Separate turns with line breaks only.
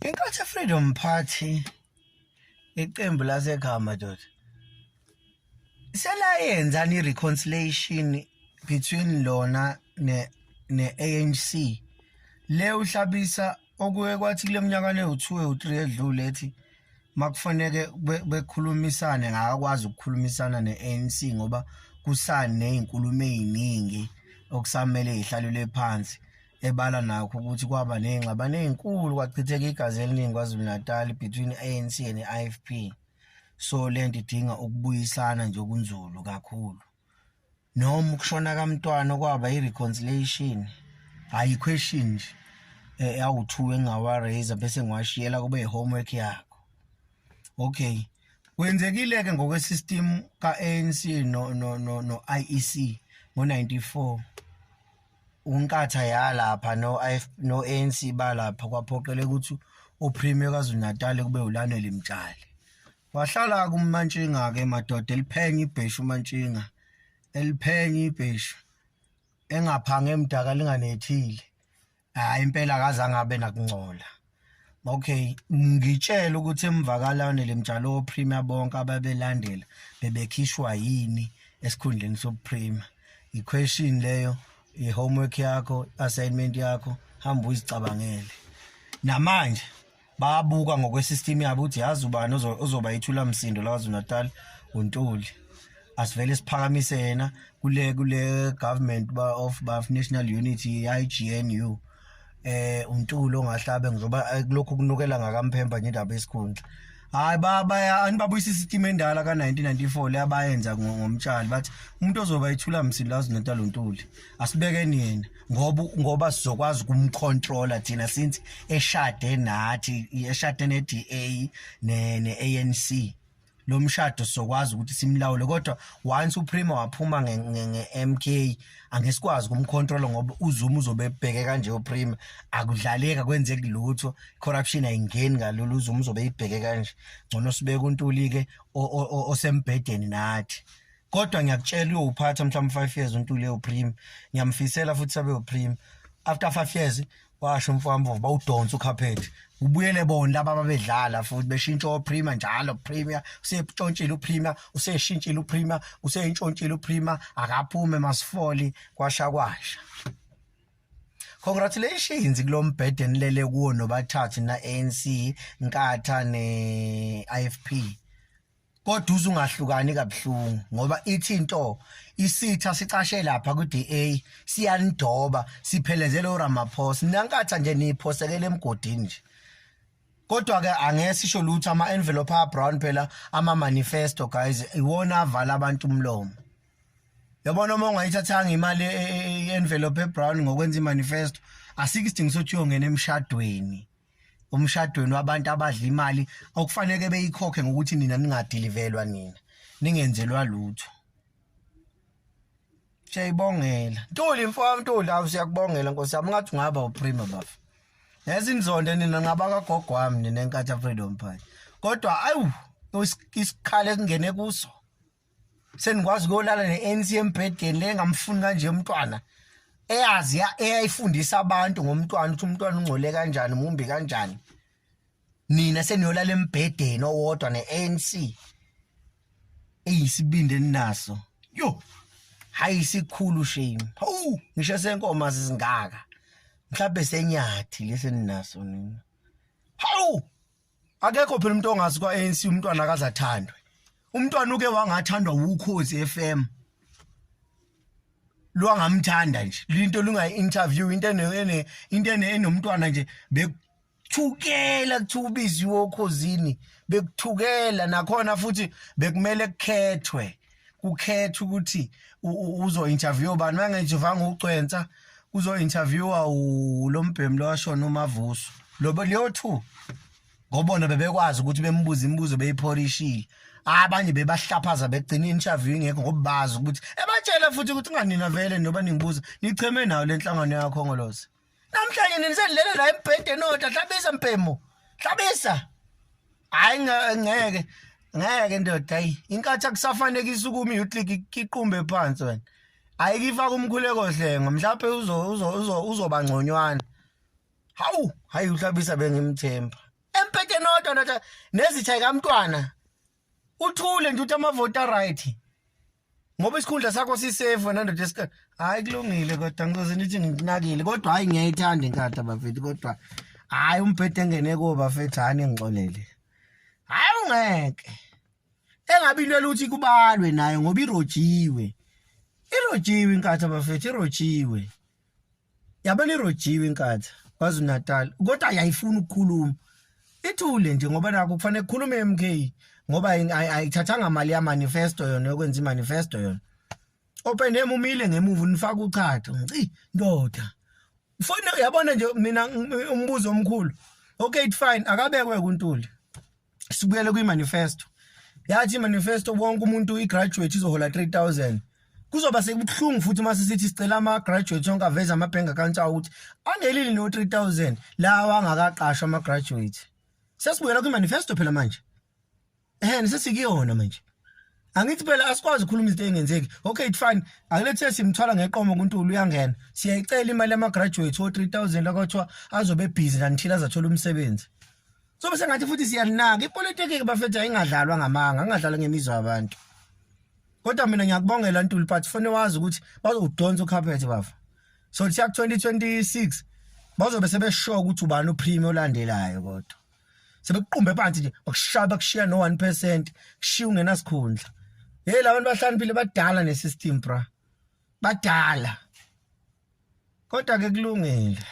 Inkathi Freedom Party iqembu lasekhaya madoda selayenza reconciliation between lona ne-ANC le uhlabisa okuye kwathi kule minyaka ewu2 ewu3 edlule ethi makufanele bekhulumisane ngakwazi ukukhulumisana ne-ANC ngoba kusane nezinkulumo eziningi okusamele ihlalule phansi ebala nakho ukuthi kwaba nezingxabano ezinkulu kwachitheka igazi eliningi KwaZulu-Natal between ANC and IFP. So lento idinga ukubuyisana nje okunzulu kakhulu noma ukushona kaMntwana kwaba ireconciliation hayi question nje awu2 engawa-raise bese ngiwashiyela kube i-homework yakho. Okay, kwenzekile ke ngokwesystem ka-ANC no IEC ngo-94 uNkatha yalapha no ANC balapha kwaphoqeleka ukuthi uPremier KwaZulu-Natal kube uLanele Mtshali. Wahlala kuMantshinga ke madoda eliphenya ibheshu uMantshinga eliphenya ibheshu engaphanga emdaka linganethile. Hayi impela akaze angabe nakungcola. Okay, ngitshela ukuthi emvakalane Mtshali oPremier bonke ababelandela bebekhishwa yini esikhundleni soPremier. I-question leyo, i-homework yakho, assignment yakho, hamba uzicabangele. Namanje babuka ngokwesystem yabo ukuthi yazi ubani ozoba yithula msindo la KwaZulu-Natal uNtuli. Asivele siphakamise yena kule government of National Unity IGNU. uNtuli ongahlabe ngizoba kulokhu kunukela ngakaMphemba nje indaba esikhundla. Hayi anibabuyisa isystem endala ka1994 leyabayenza ngomtshali bathi umuntu ozoba yithula msindo la KwaZulu-Natal uNtuli. Asibekeni yena ngoba sizokwazi ukumcontrola thina since eshade nathi eshade neDA ne-ANC. Lo mshado sizokwazi ukuthi simlawule kodwa once uPremier waphuma nge-MK angesikwazi ukumcontrola ngoba uZuma uzobe ebheke kanje uPremier akudlaleka kwenzeki lutho corruption ayingeni kalulu uZuma uzobe ibheke kanje ngcono sibeke uNtuli ke osembhedeni nathi. Kodwa ngiyakutshela uyophatha mhlawumbe 5 years uNtuli uPremier ngiyamfisela futhi sabe uPremier after 5 years washo umfowabo bawudonsa uCapet ubuyele bona laba ababedlala futhi beshintsha uPremier njalo Premier usetshontshile uPremier useshintshile uPremier useyintshontshile uPremier akaphume masifoli kwasha. Congratulations kulombhede nilele kuwo nobathathu na ANC Nkatha ne IFP. Kodwa uzungahlukani kabuhlungu ngoba ithi into isitha sicashe lapha kuDA siyanidoba siphelezele uRamaphosa naNkatha nje niphosekele emgodini nje. Kodwa ke angesisho lutho ama-envelope brown phela ama-manifesto guys iwona avala abantu umlomo. Yabona uma ungayithathanga imali envelope brown ngokwenza imanifesto asike isidingo sokuthi uyongena emshadweni. Umshadweni wabantu abadla imali okufanele beyikhokhe ngokuthi nina ningadelivelwa nina ningenzelwa lutho. Siyayibongela Ntuli mfowami Ntuli awusiyakubongela Nkosi yami ngathi ungaba uPremier bafu. Nezinzonde nina ngaba kagogo wami nina eNkatha Freedom Party. Kodwa ayu isikhala esingene kuso. Senikwazi ukolala neANC embhedeni lengamfuni kanje umntwana. Eyazi eyayifundisa abantu ngomntwana ukuthi umntwana ungcole kanjani mumbi kanjani. Nina seniyolala embhedeni owodwa neANC. Eyisibinde ninaso. Yo. Hayi sikhulu shame. Hawu ngisho senkoma sizingaka. Mhlawumbe senyathi leseninaso nina. Hawu akekho phela umuntu ongazi kwaANC umntwana akazathandwe. Umntwana uke wangathandwa uKhozi FM. Lo angamthanda nje into lungayi-interview into enomntwana nje bekuthukela kuthubiziwe okhosini bekuthukela nakhona futhi bekumele kukhethwe ukuthi uzo-interview bani mangejivanga uCwensa uzo-interviewa ulombhemi lo washona uMavuso leyo 2 ngobona bebekwazi ukuthi bembuza imibuzo beyipolishile. Abanye bebahlaphaza begcina interview ingekho ngoba bazi ukuthi ebatshela futhi ukuthi nganina vele noba ningibuza nicheme nayo lenhlangano yakho ngoloze. Namhlanje nisenilele la embhedeni odwa hlabisa mpemo. Hlabisa. Hayi ngeke ndoda hayi. Inkatha kusafanekisa ukumi uclick iqumbe phansi wena. Ayikifaka umkhuleko hlenga mhlawumbe uzoba ngconywana. Hawu hayi uhlabisa bengimthemba. take note nathi nezitha kaMntwana uthule nje uthi ama-voter right ngoba isikhundla sakho sisafe wena ndoda yesikole hayi kulungile kodwa ngikoze nithi nginakile kodwa hayi ngiyayithanda inkatha bafethu kodwa hayi umbhede engene ko bafethu hani ngixolele hayi ungeke engabi into luthi kubalwe nayo ngoba irojiwe inkatha bafethu irojiwe yabona irojiwe inkatha kwaZulu Natal kodwa ayayifuna ukukhuluma ithule nje ngoba nako kufanele ukukhulume MK ngoba ayithathanga mali ya manifesto yona yokwenza imanifesto yona open name umile ngemuva unifaka uchatha ngici ndoda ufuna yabona nje mina umbuzo omkhulu okay fine akabekwe kuNtuli sibuyele kwimanifesto yathi imanifesto wonke umuntu igraduate izohola 3000 kuzoba sekubuhlungu futhi mase sithi sicela ama graduate onke aveza ama bank accounts ukuthi angelili no 3000 lawa angakaqashwa ama graduate sesibuyela kwimanifesto phela manje sesikuyona manje angithi phela asikwazi ukukhuluma izinto engenzeki okay fine akulethe simthwala ngeqomo kuNtuli uyangena siyayicela imali yama graduate o 3000 lakwathwa azobe busy until azathola umsebenzi so bese ngathi futhi siyalinaka ipolitiki ke bafethu ayingadlalwa ngamanga angadlalwa ngemizwa yabantu kodwa mina ngiyakubongela Ntuli but fone wazi ukuthi bazodonsa ucarpet bafa so siya 2026 bazobe sebeshoka ukuthi ubani uprime olandelayo kodwa sebequmbe phansi nje bakushiya no 1% kushiya ungenasikhundla labantu bahlaniphile badala nesystem bra badala kodwa ke kulungile